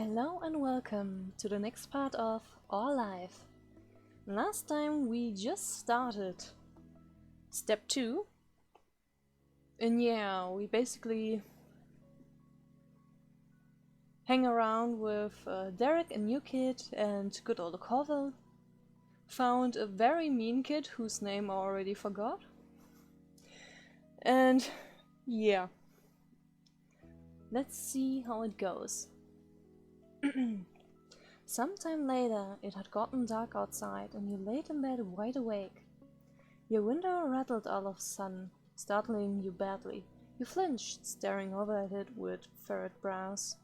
Hello and welcome to the next part of Our Life. Last time we just started step 2, and yeah, we basically hang around with Derek, a new kid, and good old Corval. Found a very mean kid whose name I already forgot. And yeah, let's see how it goes. Sometime later, it had gotten dark outside and you laid in bed wide awake. Your window rattled all of a sudden, startling you badly. You flinched, staring over at it with furrowed brows.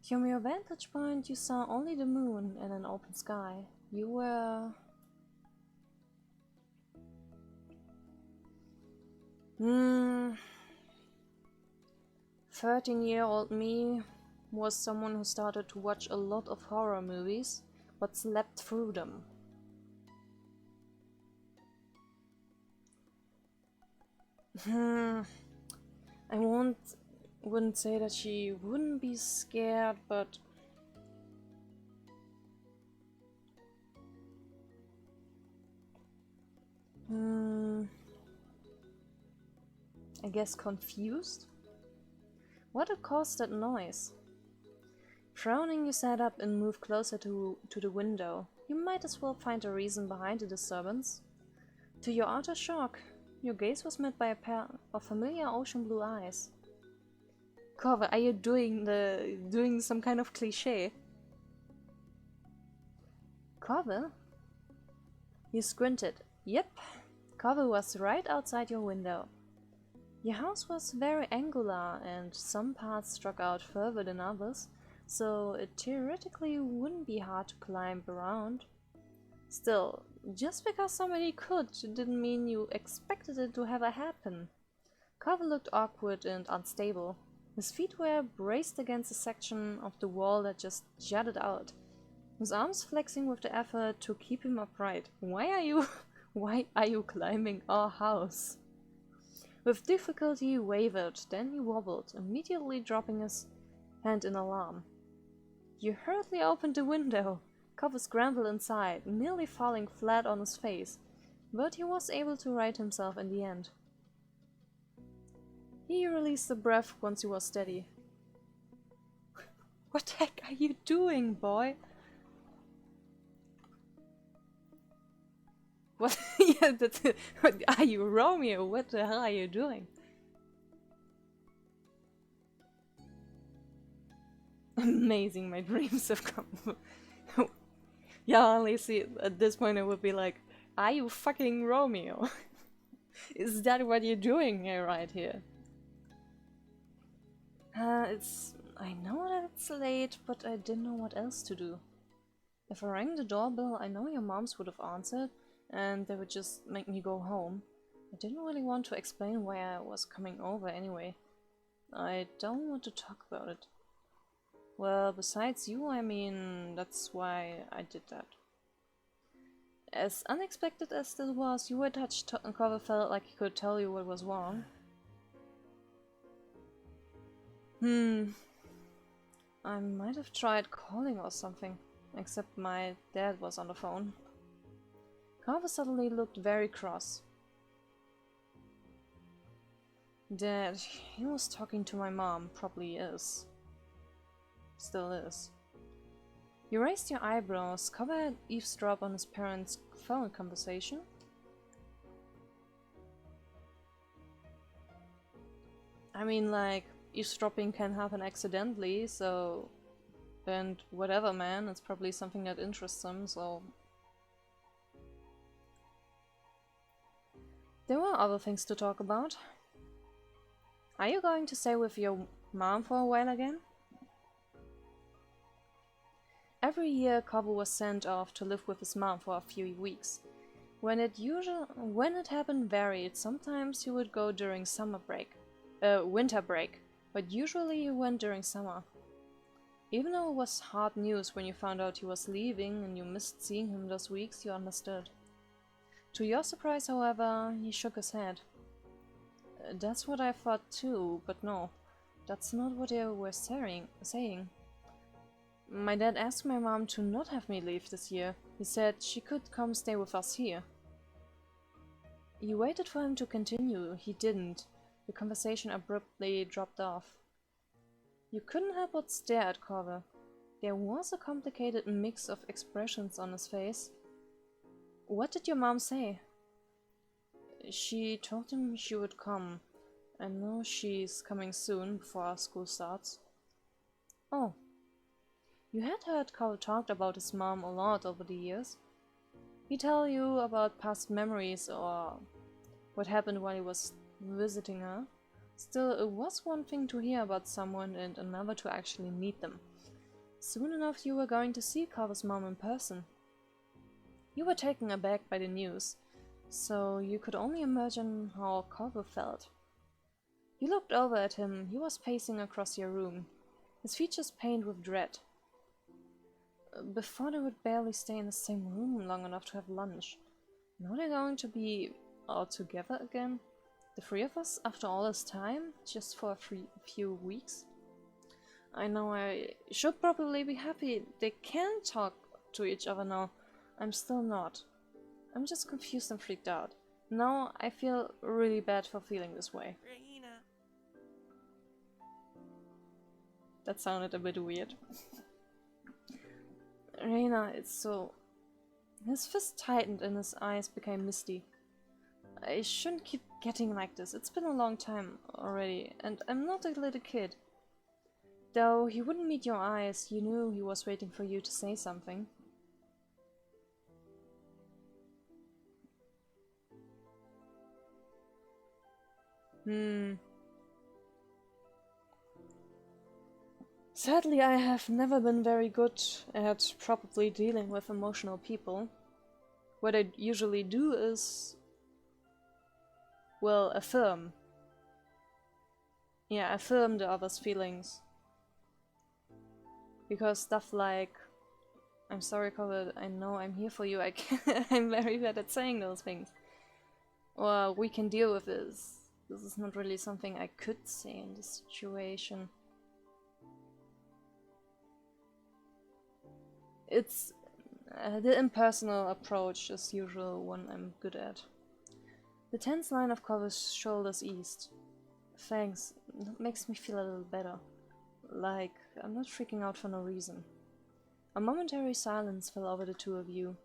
From your vantage point, you saw only the moon and an open sky. You were... 13-year-old me was someone who started to watch a lot of horror movies, but slept through them. I wouldn't say that she wouldn't be scared, but I guess confused? What had caused that noise? Frowning, you sat up and moved closer to the window. You might as well find a reason behind the disturbance. To your utter shock, your gaze was met by a pair of familiar ocean blue eyes. Corva, are you doing some kind of cliché? Corva? You squinted. Yep, Corva was right outside your window. Your house was very angular and some parts struck out further than others, so it theoretically wouldn't be hard to climb around. Still, just because somebody could didn't mean you expected it to ever happen. Corva looked awkward and unstable. His feet were braced against a section of the wall that just jutted out, his arms flexing with the effort to keep him upright. Why are you climbing our house? With difficulty he wavered, then he wobbled, immediately dropping his hand in alarm. You hurriedly opened the window. Corva scrambled inside, nearly falling flat on his face, but he was able to right himself in the end. He released a breath once he was steady. What the heck are you doing, boy? What? Yeah, that's it. Are you Romeo? What the hell are you doing? Amazing, my dreams have come. Yeah, only see, at this point I would be like, are you fucking Romeo? Is that what you're doing here, right here? I know that it's late, but I didn't know what else to do. If I rang the doorbell, I know your moms would have answered, and they would just make me go home. I didn't really want to explain why I was coming over anyway. I don't want to talk about it. Well, besides you, I mean, that's why I did that. As unexpected as this was, you were touched, and Corva felt like he could tell you what was wrong. I might have tried calling or something, except my dad was on the phone. Corva suddenly looked very cross. Dad, he was talking to my mom, probably is. Still is. You raised your eyebrows. Corva had eavesdropped on his parents' phone conversation. I mean, like, eavesdropping can happen accidentally, so... And whatever, man, it's probably something that interests him, so... There were other things to talk about. Are you going to stay with your mom for a while again? Every year, Corva was sent off to live with his mom for a few weeks. When it happened varied. Sometimes he would go during winter break, but usually he went during summer. Even though it was hard news when you found out he was leaving and you missed seeing him those weeks, you understood. To your surprise, however, he shook his head. That's what I thought too, but no, that's not what they were saying. My dad asked my mom to not have me leave this year. He said she could come stay with us here. You waited for him to continue. He didn't. The conversation abruptly dropped off. You couldn't help but stare at Corvo. There was a complicated mix of expressions on his face. What did your mom say? She told him she would come. I know she's coming soon, before our school starts. Oh. You had heard Carl talked about his mom a lot over the years. He'd tell you about past memories or what happened while he was visiting her. Still, it was one thing to hear about someone and another to actually meet them. Soon enough you were going to see Carver's mom in person. You were taken aback by the news, so you could only imagine how Carver felt. You looked over at him. He was pacing across your room, his features painted with dread. Before they would barely stay in the same room long enough to have lunch. Now they're going to be all together again? The three of us, after all this time? Just for a few weeks? I know I should probably be happy they can talk to each other now. I'm still not. I'm just confused and freaked out. Now I feel really bad for feeling this way. Rina. That sounded a bit weird. Rina, it's so... His fist tightened and his eyes became misty. I shouldn't keep getting like this. It's been a long time already, and I'm not a little kid. Though he wouldn't meet your eyes, you knew he was waiting for you to say something. Sadly, I have never been very good at properly dealing with emotional people. What I usually do is, well, affirm. Yeah, affirm the other's feelings. Because stuff like, I'm sorry, Corbett, I know I'm here for you, I'm very bad at saying those things. Or, we can deal with this. This is not really something I could say in this situation. It's the impersonal approach is usual one I'm good at. The tense line of Corvus' shoulders eased. Thanks, that makes me feel a little better. Like, I'm not freaking out for no reason. A momentary silence fell over the two of you.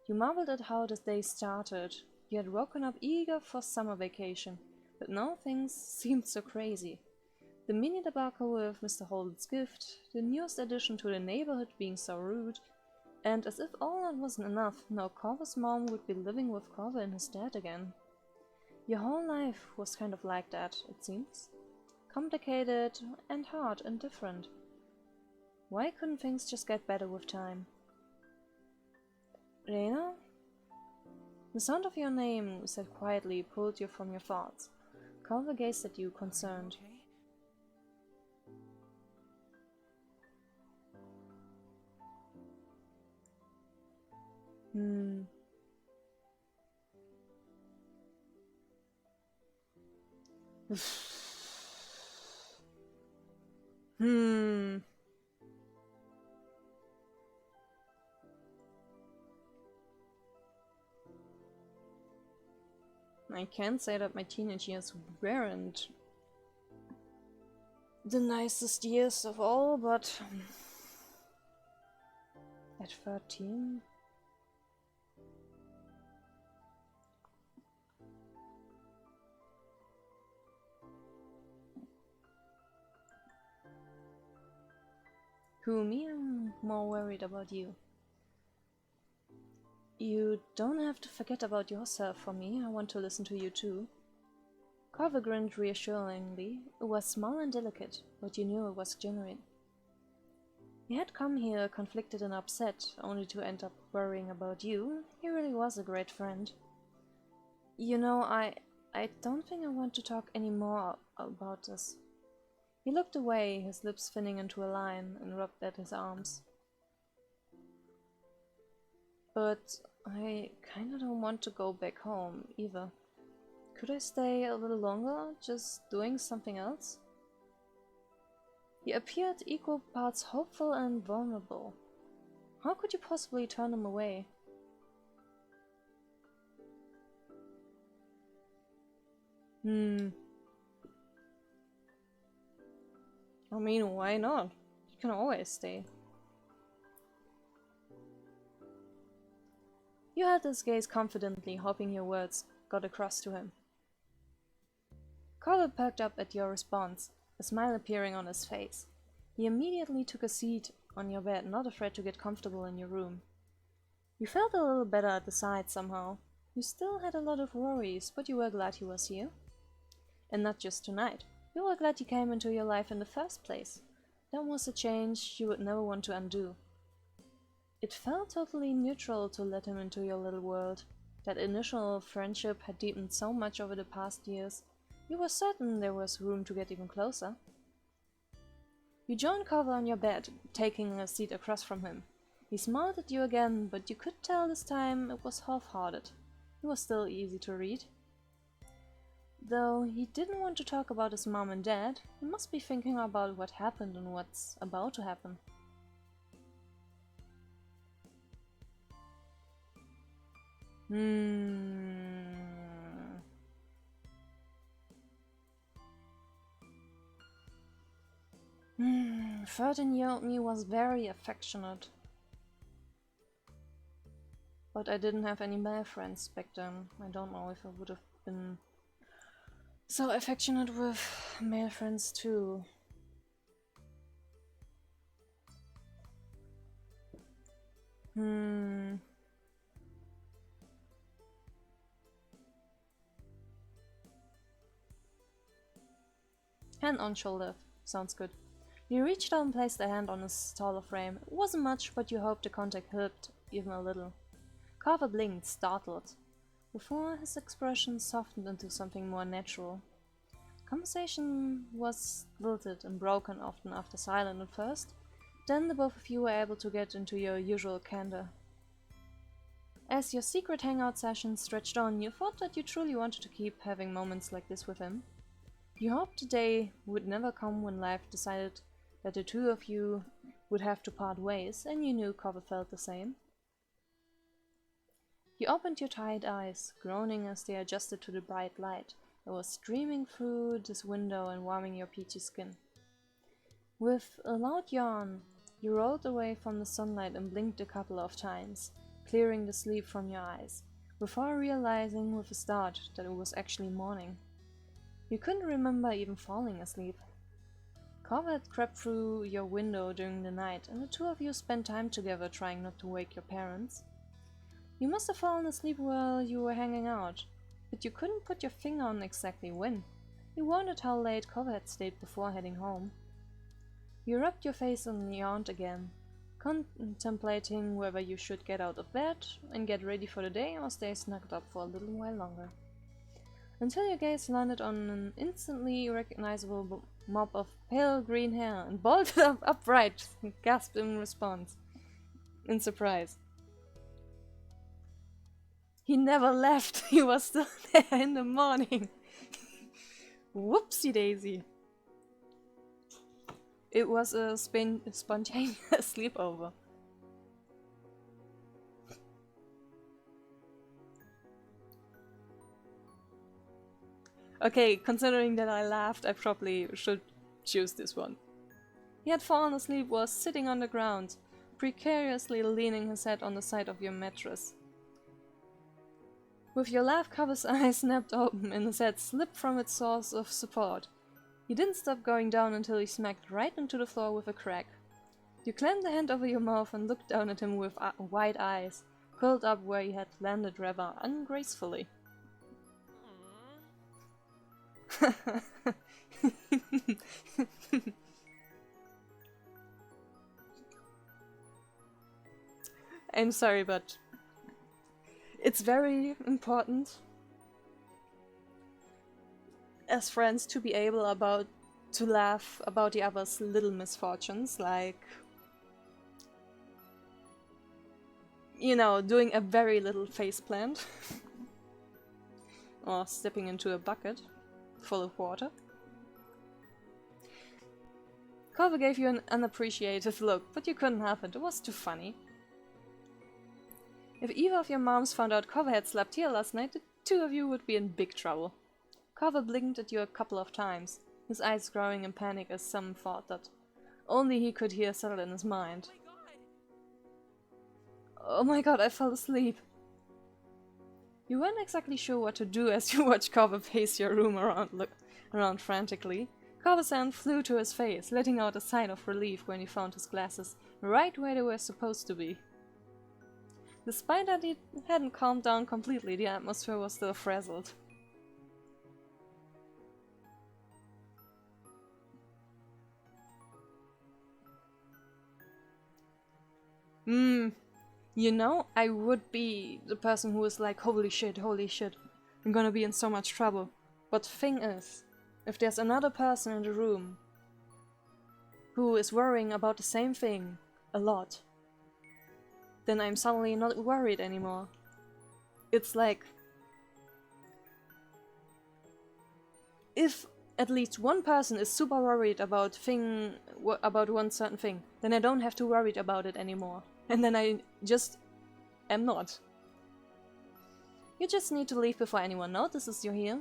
You marveled at how the day started. You had woken up eager for summer vacation, but now things seemed so crazy. The mini debacle with Mr. Holden's gift, the newest addition to the neighborhood being so rude, and as if all that wasn't enough, now Corvo's mom would be living with Corvo and his dad again. Your whole life was kind of like that, it seems. Complicated and hard and different. Why couldn't things just get better with time? Rena? The sound of your name, said quietly, pulled you from your thoughts. Corvo gazed at you, concerned. Okay. Hmm. I can't say that my teenage years weren't the nicest years of all, but at 13? Who, me? I'm more worried about you. You don't have to forget about yourself for me. I want to listen to you too. Carver grinned reassuringly. It was small and delicate, but you knew it was genuine. He had come here conflicted and upset, only to end up worrying about you. He really was a great friend. You know, I don't think I want to talk any more about this. He looked away, his lips thinning into a line, and rubbed at his arms. But I kinda don't want to go back home, either. Could I stay a little longer, just doing something else? He appeared equal parts hopeful and vulnerable. How could you possibly turn him away? I mean, why not? You can always stay. You held his gaze confidently, hoping your words got across to him. Carver perked up at your response, a smile appearing on his face. He immediately took a seat on your bed, not afraid to get comfortable in your room. You felt a little better at the sight somehow. You still had a lot of worries, but you were glad he was here. And not just tonight. You were glad he came into your life in the first place. That was a change you would never want to undo. It felt totally neutral to let him into your little world. That initial friendship had deepened so much over the past years. You were certain there was room to get even closer. You joined Carver on your bed, taking a seat across from him. He smiled at you again, but you could tell this time it was half-hearted. He was still easy to read. Though he didn't want to talk about his mom and dad, he must be thinking about what happened and what's about to happen. Hmm. 13-year-old me was very affectionate. But I didn't have any male friends back then. I don't know if I would have been so affectionate with male friends too. Hand on shoulder. Sounds good. You reached out and placed a hand on his taller frame. It wasn't much, but you hoped the contact helped even a little. Carver blinked, startled, before his expression softened into something more natural. Conversation was stilted and broken often after silence at first. Then the both of you were able to get into your usual candor. As your secret hangout session stretched on, you thought that you truly wanted to keep having moments like this with him. You hoped the day would never come when life decided that the two of you would have to part ways, and you knew Carver felt the same. You opened your tired eyes, groaning as they adjusted to the bright light that was streaming through this window and warming your peachy skin. With a loud yawn, you rolled away from the sunlight and blinked a couple of times, clearing the sleep from your eyes, before realizing with a start that it was actually morning. You couldn't remember even falling asleep. Carver had crept through your window during the night, and the two of you spent time together trying not to wake your parents. You must have fallen asleep while you were hanging out, but you couldn't put your finger on exactly when. You wondered how late Carver had stayed before heading home. You rubbed your face and yawned again, contemplating whether you should get out of bed and get ready for the day or stay snugged up for a little while longer. Until your gaze landed on an instantly recognizable mop of pale green hair and bolted up upright, gasped in response, in surprise. He never left, he was still there in the morning. Whoopsie daisy. It was a spontaneous sleepover. Okay, considering that I laughed, I probably should choose this one. He had fallen asleep, was sitting on the ground, precariously leaning his head on the side of your mattress. With your laugh, Carver's eyes snapped open and his head slipped from its source of support. He didn't stop going down until he smacked right into the floor with a crack. You clammed the hand over your mouth and looked down at him with wide eyes, curled up where he had landed rather ungracefully. I'm sorry, but it's very important as friends to be able to laugh about the other's little misfortunes, like, you know, doing a very little faceplant or stepping into a bucket full of water. Carver gave you an unappreciative look, but you couldn't help it. It was too funny. If either of your moms found out Carver had slept here last night, the two of you would be in big trouble. Carver blinked at you a couple of times, his eyes growing in panic as some thought that only he could hear settle in his mind. Oh my god, I fell asleep. You weren't exactly sure what to do as you watched Carver pace your room around frantically. Carver's hand flew to his face, letting out a sigh of relief when he found his glasses right where they were supposed to be. Despite that he hadn't calmed down completely, the atmosphere was still frazzled. You know, I would be the person who is like, holy shit, I'm gonna be in so much trouble. But the thing is, if there's another person in the room who is worrying about the same thing a lot, then I'm suddenly not worried anymore. It's like, if at least one person is super worried about one certain thing, then I don't have to worry about it anymore. And then I just am not. You just need to leave before anyone notices you're here.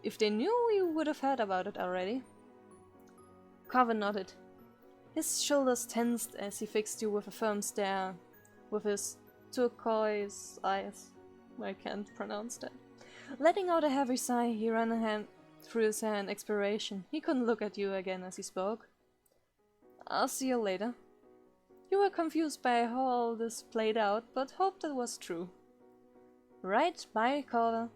If they knew, you would have heard about it already. Carver nodded. His shoulders tensed as he fixed you with a firm stare, with his turquoise eyes. I can't pronounce that. Letting out a heavy sigh, he ran a hand through his hair in expiration. He couldn't look at you again as he spoke. I'll see you later. You were confused by how all this played out, but hoped it was true. Right, bye, Carver.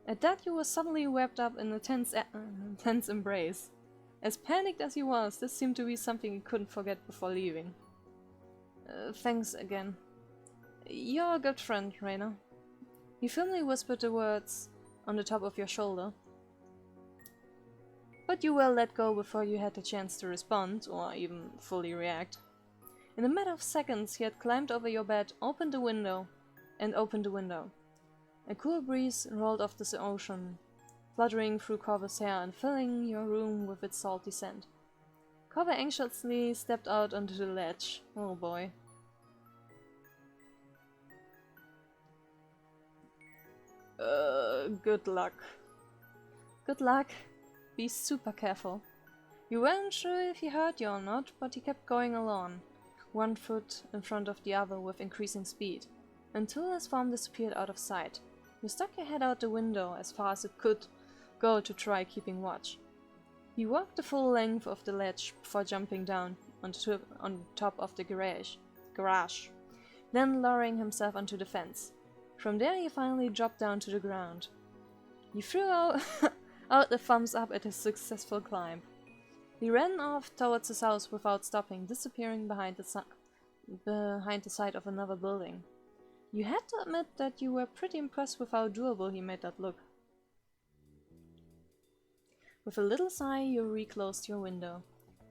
At that you were suddenly wrapped up in a tense embrace. As panicked as he was, this seemed to be something he couldn't forget before leaving. Thanks again. You're a good friend, Rina. He firmly whispered the words on the top of your shoulder. But you were let go before you had the chance to respond, or even fully react. In a matter of seconds, he had climbed over your bed, opened the window. A cool breeze rolled off the ocean, fluttering through Carver's hair and filling your room with its salty scent. Carver anxiously stepped out onto the ledge. Oh boy. Good luck. Good luck. Be super careful. You weren't sure if he heard you or not, but he kept going along, one foot in front of the other with increasing speed, until his form disappeared out of sight. You stuck your head out the window as far as it could go to try keeping watch. He walked the full length of the ledge before jumping down on top of the garage, then lowering himself onto the fence. From there he finally dropped down to the ground. He threw out a thumbs up at his successful climb. He ran off towards his house without stopping, disappearing behind the side of another building. You had to admit that you were pretty impressed with how doable he made that look. With a little sigh, you reclosed your window.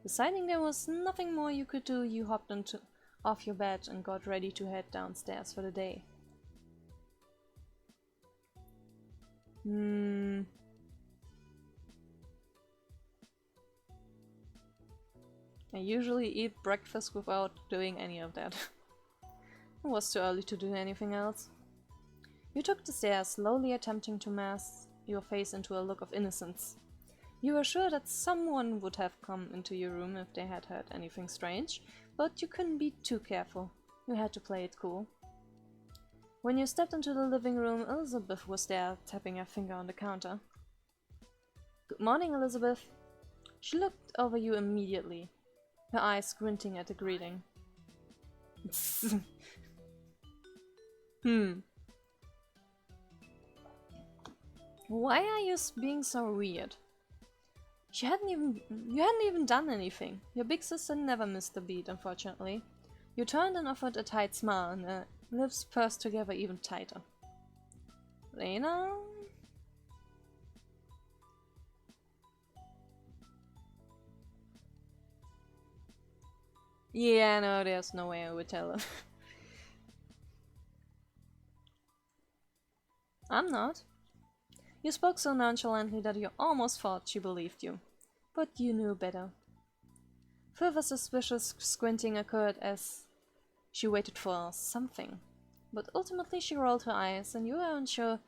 Deciding there was nothing more you could do, you hopped off your bed and got ready to head downstairs for the day. I usually eat breakfast without doing any of that. It was too early to do anything else. You took the stairs, slowly attempting to mask your face into a look of innocence. You were sure that someone would have come into your room if they had heard anything strange, but you couldn't be too careful. You had to play it cool. When you stepped into the living room, Elizabeth was there, tapping her finger on the counter. Good morning, Elizabeth. She looked over you immediately, her eyes squinting at the greeting. Why are you being so weird? You hadn't even done anything. Your big sister never missed a beat, unfortunately. You turned and offered a tight smile, and her lips pursed together even tighter. Rina? Yeah, no, there's no way I would tell her. I'm not. You spoke so nonchalantly that you almost thought she believed you. But you knew better. Further suspicious squinting occurred as she waited for something. But ultimately she rolled her eyes, and you were unsure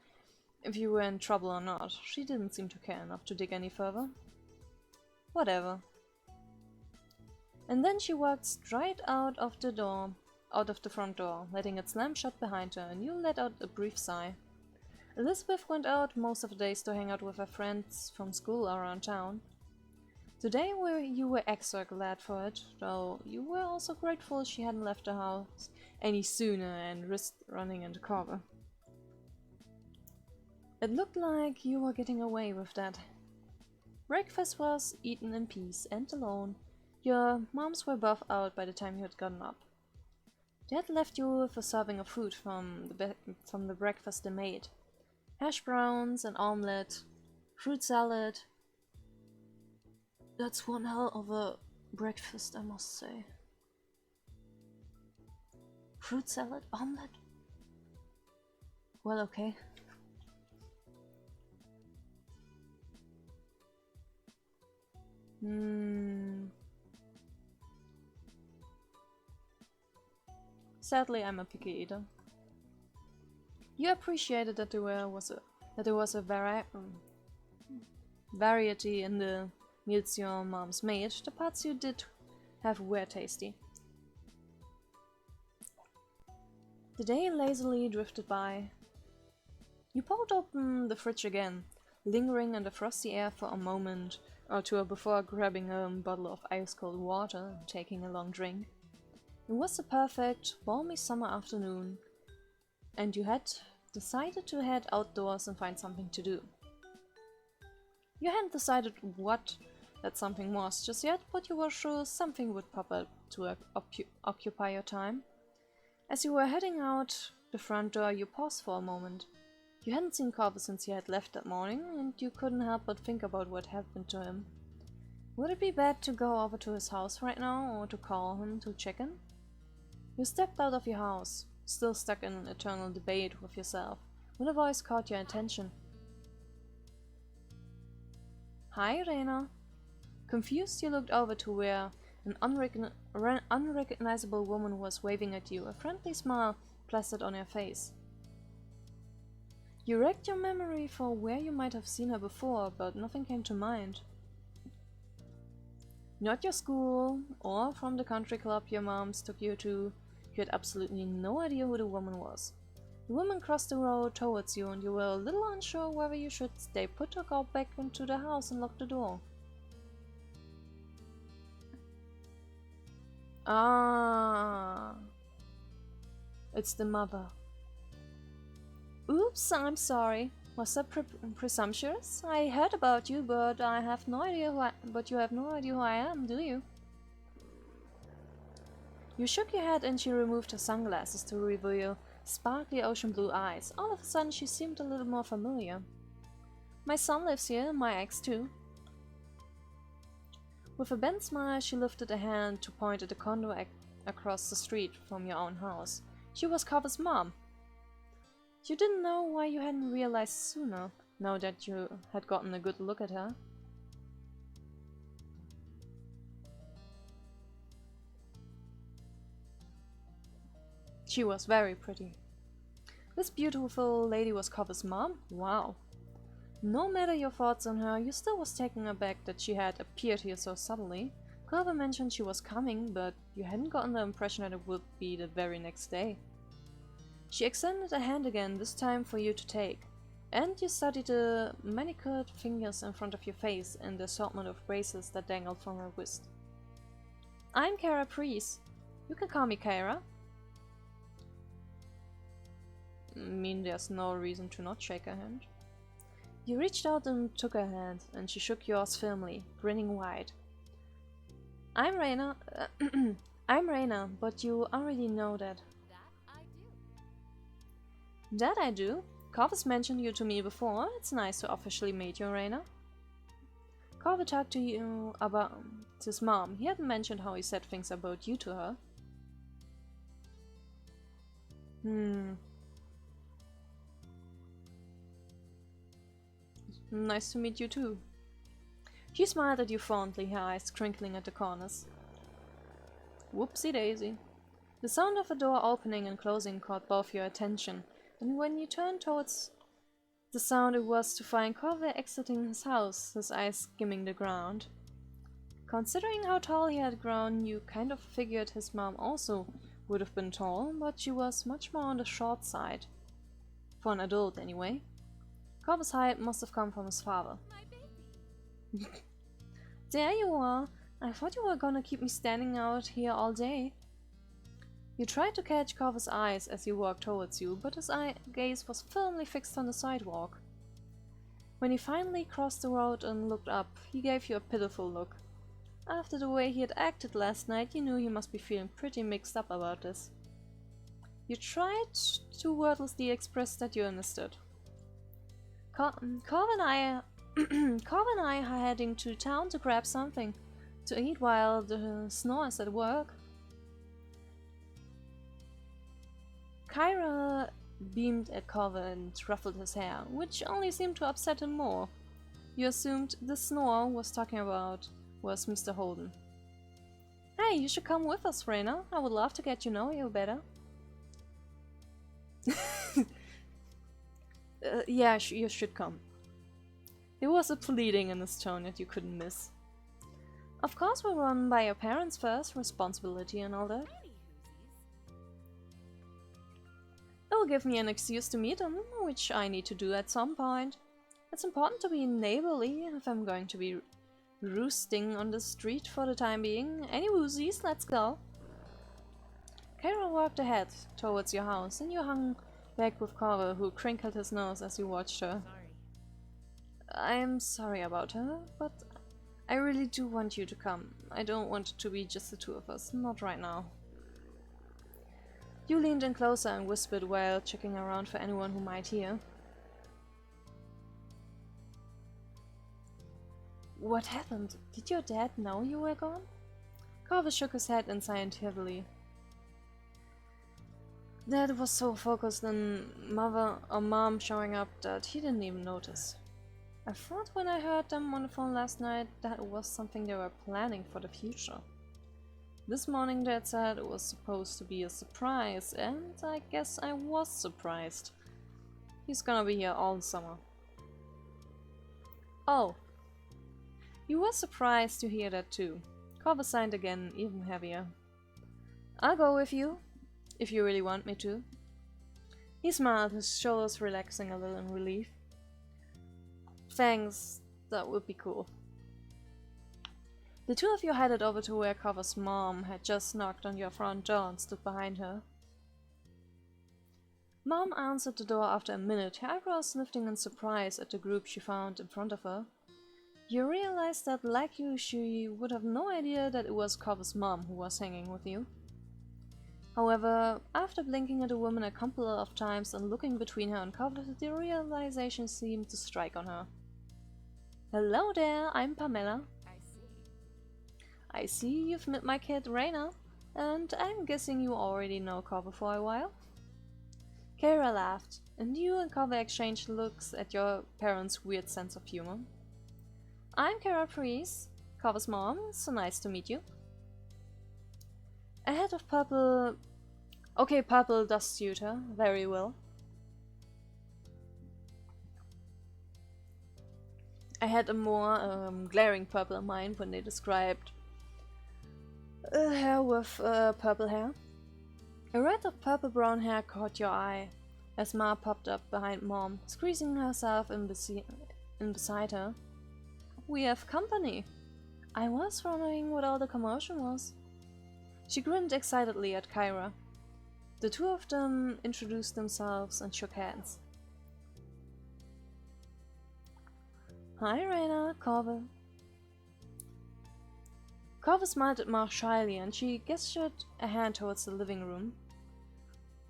if you were in trouble or not. She didn't seem to care enough to dig any further. Whatever. And then she walked straight out of the front door, letting it slam shut behind her, and you let out a brief sigh. Elizabeth went out most of the days to hang out with her friends from school around town. Today you were extra glad for it, though you were also grateful she hadn't left the house any sooner and risked running into cover. It looked like you were getting away with that. Breakfast was eaten in peace and alone. Your moms were both out by the time you had gotten up. They had left you with a serving of food from the breakfast they made. Hash browns, an omelette, fruit salad. That's one hell of a breakfast, I must say. Fruit salad? Omelette? Well, okay. Sadly, I'm a picky eater. You appreciated that there was a variety in the meals your moms made. The parts you did have were tasty. The day lazily drifted by. You pulled open the fridge again, lingering in the frosty air for a moment or two before grabbing a bottle of ice-cold water and taking a long drink. It was the perfect, balmy summer afternoon, and you had decided to head outdoors and find something to do. You hadn't decided what that something was just yet, but you were sure something would pop up to occupy your time. As you were heading out the front door, you paused for a moment. You hadn't seen Carver since he had left that morning, and you couldn't help but think about what happened to him. Would it be bad to go over to his house right now, or to call him to check in? You stepped out of your house, still stuck in an eternal debate with yourself, when a voice caught your attention. Hi, Rina. Confused, you looked over to where an unrecognizable woman was waving at you, a friendly smile plastered on her face. You racked your memory for where you might have seen her before, but nothing came to mind. Not your school, or from the country club your moms took you to. You had absolutely no idea who the woman was. The woman crossed the road towards you, and you were a little unsure whether you should stay put or go back into the house and lock the door. Ah, it's the mother. Oops, I'm sorry. Was that presumptuous? I heard about you, but I have no idea but you have no idea who I am, do you? You shook your head and she removed her sunglasses to reveal sparkly ocean blue eyes. All of a sudden she seemed a little more familiar. My son lives here, my ex too. With a bent smile she lifted a hand to point at the condo across the street from your own house. She was Carver's mom. You didn't know why you hadn't realized sooner, now that you had gotten a good look at her. She was very pretty. This beautiful lady was Carver's mom? Wow. No matter your thoughts on her, you still was taken aback that she had appeared here so suddenly. Carver mentioned she was coming, but you hadn't gotten the impression that it would be the very next day. She extended a hand again, this time for you to take, and you studied the manicured fingers in front of your face and the assortment of bracelets that dangled from her wrist. I'm Kyra Priest. You can call me Kyra. I mean, there's no reason to not shake her hand. You reached out and took her hand, and she shook yours firmly, grinning wide. I'm Rina. I'm Rina, but you already know that. That I do. Carver's mentioned you to me before. It's nice to officially meet you, Rina. Carver talked to you about his mom. He hadn't mentioned how he said things about you to her. Nice to meet you too. She smiled at you fondly, her eyes crinkling at the corners. Whoopsie daisy. The sound of a door opening and closing caught both your attention, and when you turned towards the sound, it was to find Corvo exiting his house, his eyes skimming the ground. Considering how tall he had grown, you kind of figured his mom also would have been tall, but she was much more on the short side. For an adult, anyway. Corvo's height must have come from his father. There you are! I thought you were gonna keep me standing out here all day. You tried to catch Corvo's eyes as he walked towards you, but his gaze was firmly fixed on the sidewalk. When he finally crossed the road and looked up, he gave you a pitiful look. After the way he had acted last night, you knew he must be feeling pretty mixed up about this. You tried to wordlessly express that you understood. Corvo and I are heading to town to grab something to eat while the snore is at work. Kyra beamed at Corvo and ruffled his hair, which only seemed to upset him more. You assumed the snore was talking about was Mr. Holden. Hey, you should come with us, Rina. I would love to get to know you better. Yeah, you should come. There was a pleading in his tone that you couldn't miss. Of course we'll run by your parents first, responsibility and all that. It will give me an excuse to meet them, which I need to do at some point. It's important to be neighborly if I'm going to be roosting on the street for the time being. Any woozies, let's go. Kyra walked ahead towards your house, and you hung back with Corvo, who crinkled his nose as you watched her. I'm sorry about her, but I really do want you to come. I don't want it to be just the two of us, not right now. You leaned in closer and whispered while checking around for anyone who might hear. What happened? Did your dad know you were gone? Corvo shook his head and sighed heavily. Dad was so focused on Mom showing up that he didn't even notice. I thought when I heard them on the phone last night that it was something they were planning for the future. This morning Dad said it was supposed to be a surprise, and I guess I was surprised. He's gonna be here all summer. Oh. You were surprised to hear that too. Corvo sighed again, even heavier. I'll go with you, if you really want me to. He smiled, his shoulders relaxing a little in relief. Thanks, that would be cool. The two of you headed over to where Corvo's mom had just knocked on your front door and stood behind her. Mom answered the door after a minute, her eyebrows lifting in surprise at the group she found in front of her. You realized that, like you, she would have no idea that it was Corvo's mom who was hanging with you. However, after blinking at the woman a couple of times and looking between her and Corvo, the realization seemed to strike on her. Hello there, I'm Pamela. I see you've met my kid Rina, and I'm guessing you already know Corvo for a while? Kyra laughed, and you and Corvo exchanged looks at your parents' weird sense of humor. I'm Kyra Priest, Corvo's mom, so nice to meet you. A head of purple... Okay, purple does suit her, very well. I had a more glaring purple in mind when they described hair with purple hair. A red of purple-brown hair caught your eye as Ma popped up behind Mom, squeezing herself in beside her. We have company. I was wondering what all the commotion was. She grinned excitedly at Kyra. The two of them introduced themselves and shook hands. Hi Rina, Corvo. Corvo smiled at Ma shyly and she gestured a hand towards the living room.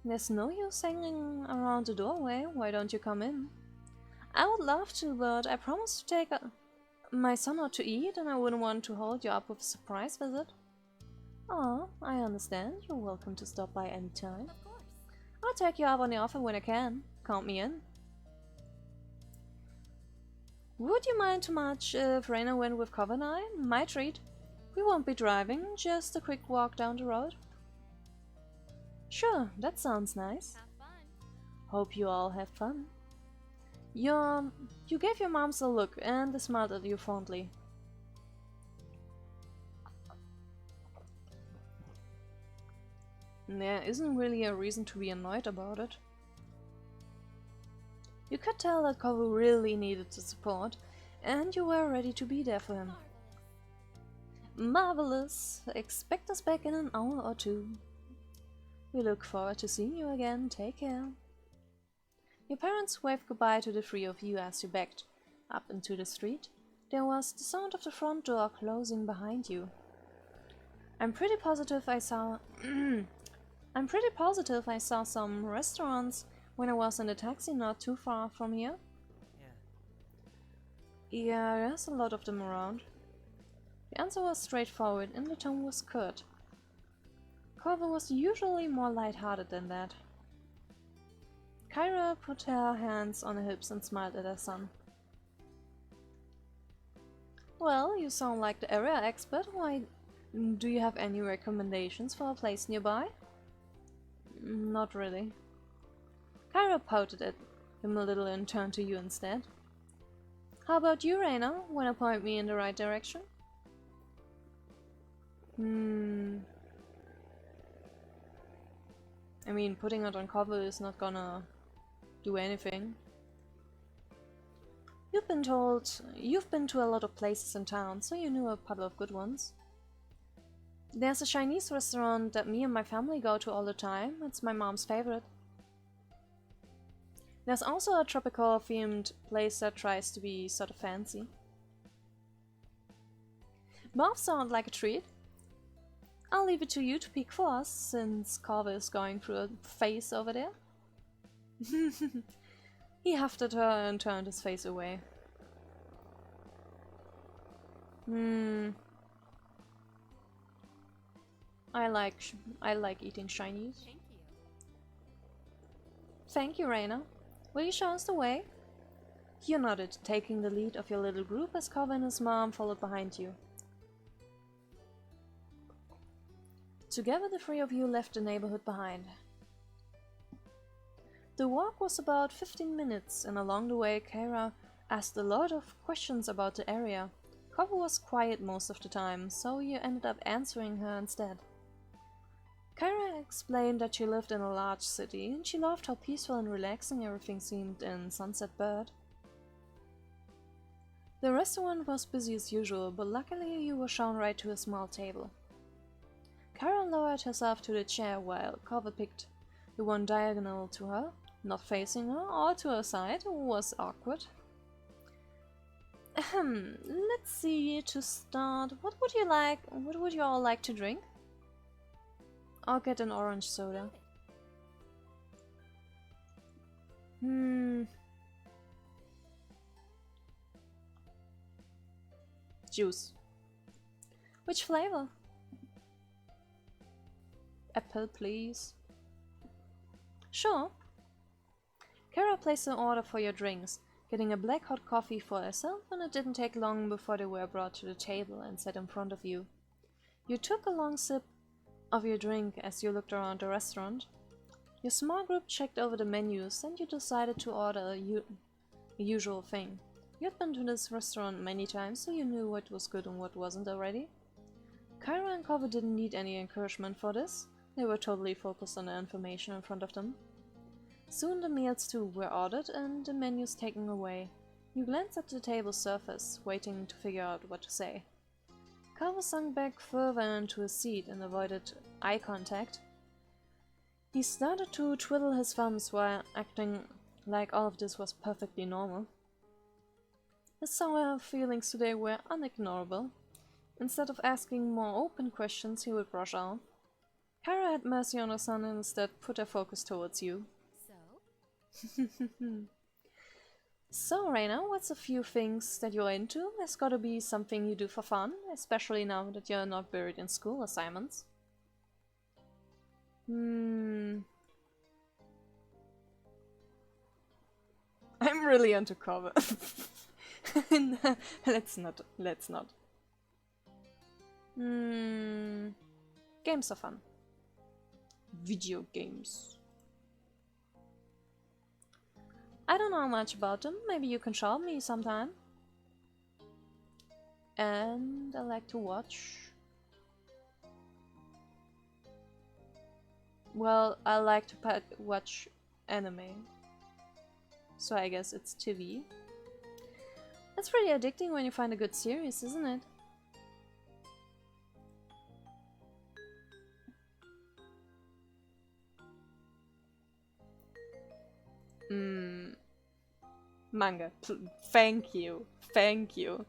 There's no use hanging around the doorway, why don't you come in? I would love to, but I promised to take my son out to eat and I wouldn't want to hold you up with a surprise visit. Oh, I understand. You're welcome to stop by any time. Of course. I'll take you up on the offer when I can. Count me in. Would you mind too much if Rina went with Corvo and I? My treat. You won't be driving, just a quick walk down the road? Sure, that sounds nice. Have fun. Hope you all have fun. You gave your moms a look and they smiled at you fondly. There isn't really a reason to be annoyed about it. You could tell that Kovu really needed the support, and you were ready to be there for him. Marvelous! Expect us back in an hour or two. We look forward to seeing you again. Take care. Your parents waved goodbye to the three of you as you backed up into the street. There was the sound of the front door closing behind you. I'm pretty positive I saw some restaurants when I was in the taxi not too far from here. Yeah, there's a lot of them around. The answer was straightforward and the tone was curt. Kyra was usually more light-hearted than that. Kyra put her hands on her hips and smiled at her son. Well, you sound like the area expert. Why, do you have any recommendations for a place nearby? Not really. Kyra pouted at him a little and turned to you instead. How about you, Rina? Wanna point me in the right direction? I mean, putting it on cover is not gonna do anything. You've been to a lot of places in town, so you knew a couple of good ones. There's a Chinese restaurant that me and my family go to all the time. It's my mom's favorite. There's also a tropical themed place that tries to be sort of fancy. Both sound like a treat. I'll leave it to you to pick for us, since Carver is going through a phase over there. He huffed at her and turned his face away. I like eating Chinese. Thank you. Thank you, Rina. Will you show us the way? You nodded, taking the lead of your little group as Carver and his mom followed behind you. Together the three of you left the neighborhood behind. The walk was about 15 minutes, and along the way Kyra asked a lot of questions about the area. Carver was quiet most of the time, so you ended up answering her instead. Kyra explained that she lived in a large city, and she loved how peaceful and relaxing everything seemed in Sunset Bird. The restaurant was busy as usual, but luckily you were shown right to a small table. Kyra lowered herself to the chair while Carver picked the one diagonal to her, not facing her or to her side. It was awkward. Let's see, to start, what would you all like to drink? I'll get an orange soda. Juice. Which flavor? Apple, please. Sure. Kyra placed an order for your drinks, getting a black hot coffee for herself, and it didn't take long before they were brought to the table and set in front of you. You took a long sip of your drink as you looked around the restaurant. Your small group checked over the menus, and you decided to order a usual thing. You had been to this restaurant many times, so you knew what was good and what wasn't already. Kyra and Kova didn't need any encouragement for this. They were totally focused on the information in front of them. Soon the meals too were ordered and the menus taken away. You glanced at the table's surface, waiting to figure out what to say. Carver sunk back further into his seat and avoided eye contact. He started to twiddle his thumbs while acting like all of this was perfectly normal. His sour feelings today were unignorable. Instead of asking more open questions, he would brush on. Kyra had mercy on her son and instead put her focus towards you. So? So, Rina, what's a few things that you're into? There's gotta be something you do for fun, especially now that you're not buried in school assignments. I'm really into cover. Let's not. Hmm. Games are fun. Video games. I don't know much about them. Maybe you can show me sometime. And I like to watch. Well, I like to watch anime. So I guess it's TV. It's pretty addicting when you find a good series, isn't it? Manga. Thank you. Thank you.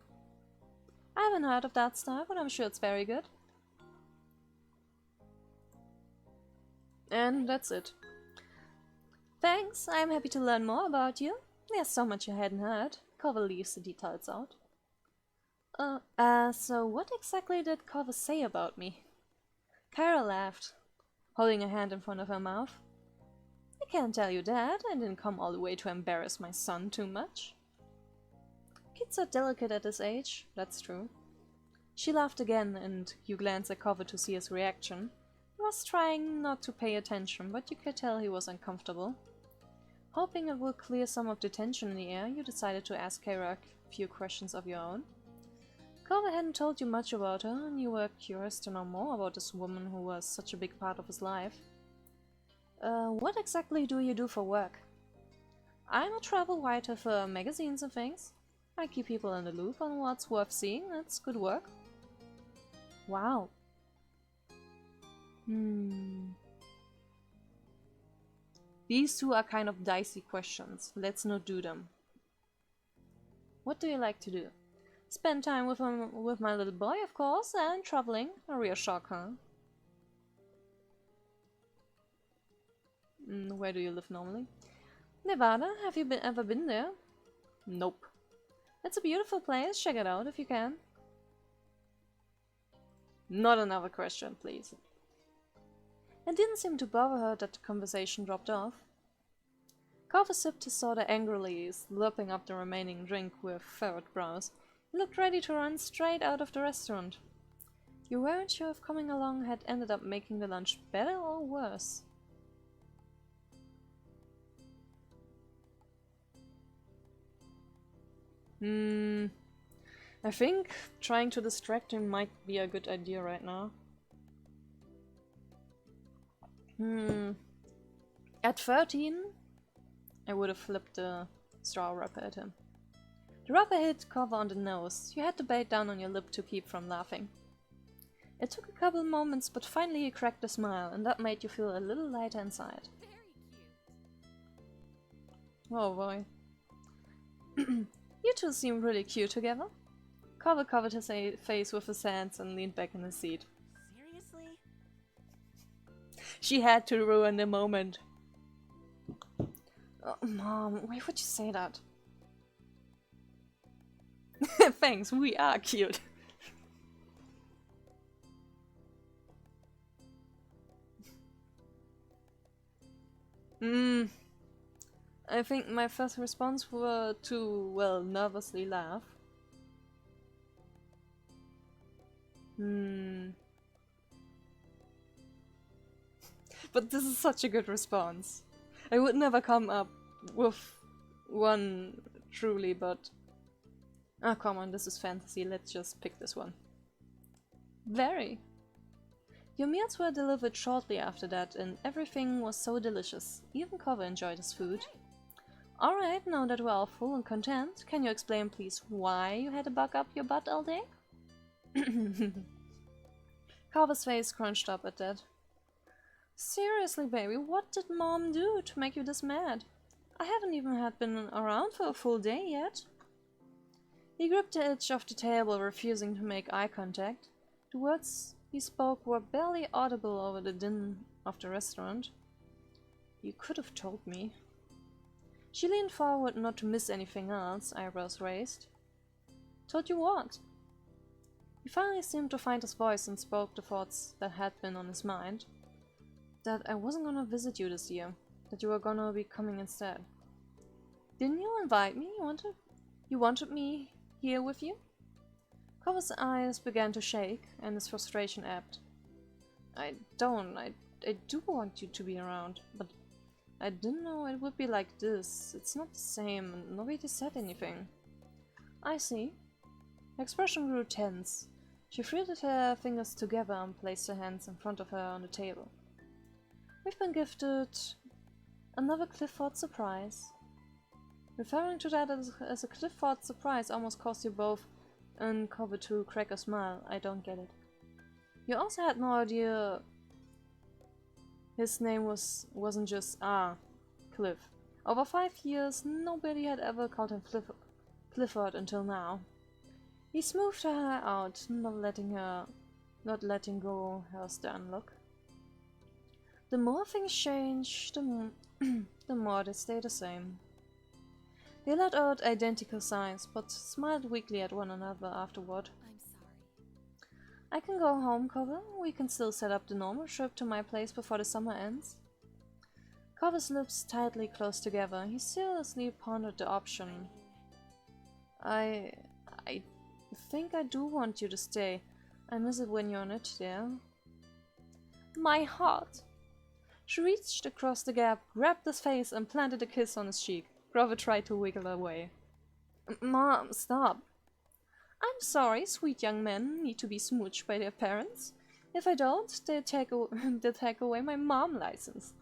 I haven't heard of that stuff, but I'm sure it's very good. And that's it. Thanks, I'm happy to learn more about you. There's so much I hadn't heard. Cover leaves the details out. So what exactly did Cover say about me? Kyra laughed, holding a hand in front of her mouth. I can't tell you that. I didn't come all the way to embarrass my son too much. Kids are delicate at this age, that's true. She laughed again, and you glanced at Cover to see his reaction. He was trying not to pay attention, but you could tell he was uncomfortable. Hoping it would clear some of the tension in the air, you decided to ask Kyra a few questions of your own. Cover hadn't told you much about her, and you were curious to know more about this woman who was such a big part of his life. What exactly do you do for work? I'm a travel writer for magazines and things. I keep people in the loop on what's worth seeing. It's good work. Wow. These two are kind of dicey questions. Let's not do them. What do you like to do? Spend time with my little boy, of course, and traveling. A real shock, huh? Where do you live normally? Nevada. Have you ever been there? Nope. It's a beautiful place. Check it out if you can. Not another question, please. It didn't seem to bother her that the conversation dropped off. Carver sipped his soda angrily, slurping up the remaining drink with furrowed brows. He looked ready to run straight out of the restaurant. You weren't sure if coming along had ended up making the lunch better or worse. I think trying to distract him might be a good idea right now. At 13, I would have flipped the straw wrapper at him. The wrapper hit Cover on the nose. You had to bite down on your lip to keep from laughing. It took a couple moments, but finally he cracked a smile, and that made you feel a little lighter inside. Oh boy. You two seem really cute together. Cover covered his face with his hands and leaned back in his seat. Seriously? She had to ruin the moment. Oh, Mom, why would you say that? Thanks, we are cute. I think my first response were to, well, nervously laugh. But this is such a good response. I would never come up with one truly, but... Oh, come on, this is fantasy. Let's just pick this one. Very. Your meals were delivered shortly after that, and everything was so delicious. Even Cover enjoyed his food. Alright, now that we're all full and content, can you explain please why you had to bug up your butt all day? Cover's face crunched up at that. Seriously, baby, what did Mom do to make you this mad? I haven't even been around for a full day yet. He gripped the edge of the table, refusing to make eye contact. The words he spoke were barely audible over the din of the restaurant. You could have told me. She leaned forward not to miss anything else, eyebrows raised. Told you what? He finally seemed to find his voice and spoke the thoughts that had been on his mind. That I wasn't gonna visit you this year. That you were gonna be coming instead. Didn't you invite me? You wanted me here with you? Cover's eyes began to shake, and his frustration ebbed. I do want you to be around, but I didn't know it would be like this. It's not the same, and nobody said anything. I see. Her expression grew tense. She threaded her fingers together and placed her hands in front of her on the table. We've been gifted another Clifford surprise. Referring to that as a Clifford surprise almost caused you both and Cover to crack a smile. I don't get it. You also had no idea his name wasn't just Cliff. Over 5 years, nobody had ever called him Clifford until now. He smoothed her hair out, not letting go her stern look. The more things change, the more they stay the same. They let out identical sighs, but smiled weakly at one another afterward. I'm sorry. I can go home, Cover. We can still set up the normal trip to my place before the summer ends. Cover's lips tightly closed together. He seriously pondered the option. I think I do want you to stay. I miss it when you're not there. My heart! She reached across the gap, grabbed his face, and planted a kiss on his cheek. Grover tried to wiggle away. Mom, stop. I'm sorry, sweet young men need to be smooched by their parents. If I don't, they'll take away my mom license.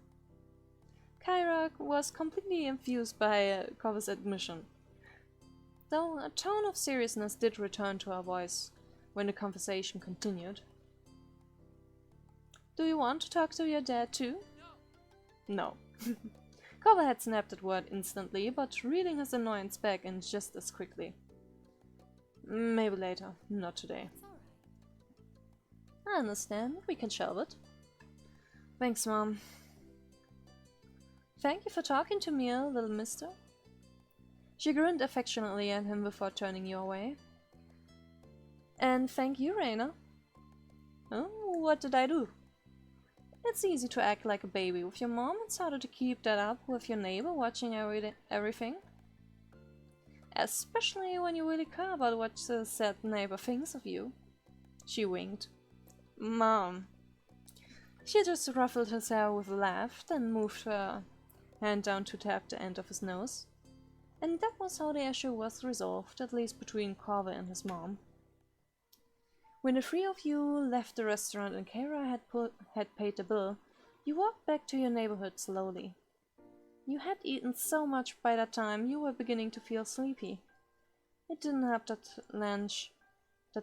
Kyra was completely infused by Grover's admission, though a tone of seriousness did return to her voice when the conversation continued. Do you want to talk to your dad too? No. Cover had snapped that word instantly, but reading his annoyance back in just as quickly. Maybe later, not today. It's alright. I understand, we can shelve it. Thanks, Mom. Thank you for talking to me, little mister. She grinned affectionately at him before turning you away. And thank you, Rina. Oh, what did I do? It's easy to act like a baby with your mom. It's harder to keep that up with your neighbor watching everything. Especially when you really care about what the said neighbor thinks of you. She winked. Mom. She just ruffled his hair with a laugh, then moved her hand down to tap the end of his nose. And that was how the issue was resolved, at least between Carver and his mom. When the three of you left the restaurant and Kyra had paid the bill, you walked back to your neighborhood slowly. You had eaten so much by that time you were beginning to feel sleepy. It didn't help that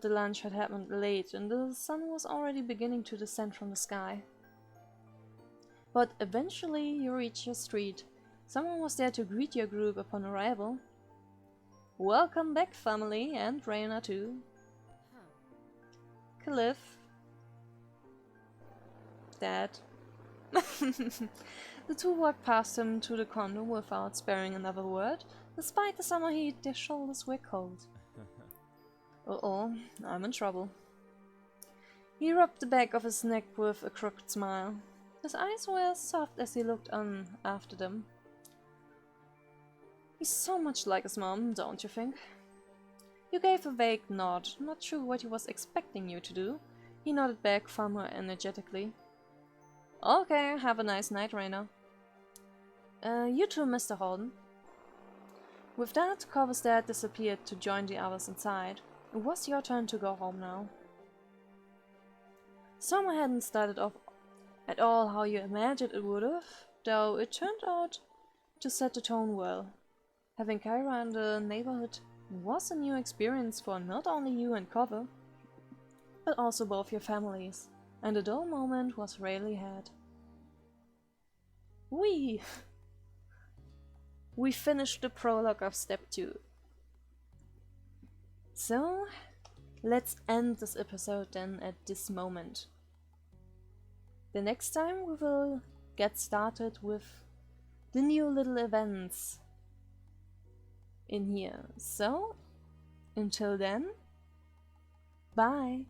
the lunch had happened late and the sun was already beginning to descend from the sky. But eventually you reached your street. Someone was there to greet your group upon arrival. Welcome back, family, and Rina too. Cliff. Dad. The two walked past him to the condo without sparing another word. Despite the summer heat, their shoulders were cold. Uh-oh, I'm in trouble. He rubbed the back of his neck with a crooked smile. His eyes were soft as he looked on after them. He's so much like his mom, don't you think? You gave a vague nod, not sure what he was expecting you to do. He nodded back far more energetically. Okay, have a nice night, Rina. You too, Mr. Holden. With that, Corvus' dad disappeared to join the others inside. It was your turn to go home now. Summer hadn't started off at all how you imagined it would have, though it turned out to set the tone well. Having Kyra in the neighborhood was a new experience for not only you and Cover, but also both your families, and a dull moment was rarely had. We finished the prologue of Step 2. So, let's end this episode then at this moment. The next time we will get started with the new little events in here. So, until then, bye!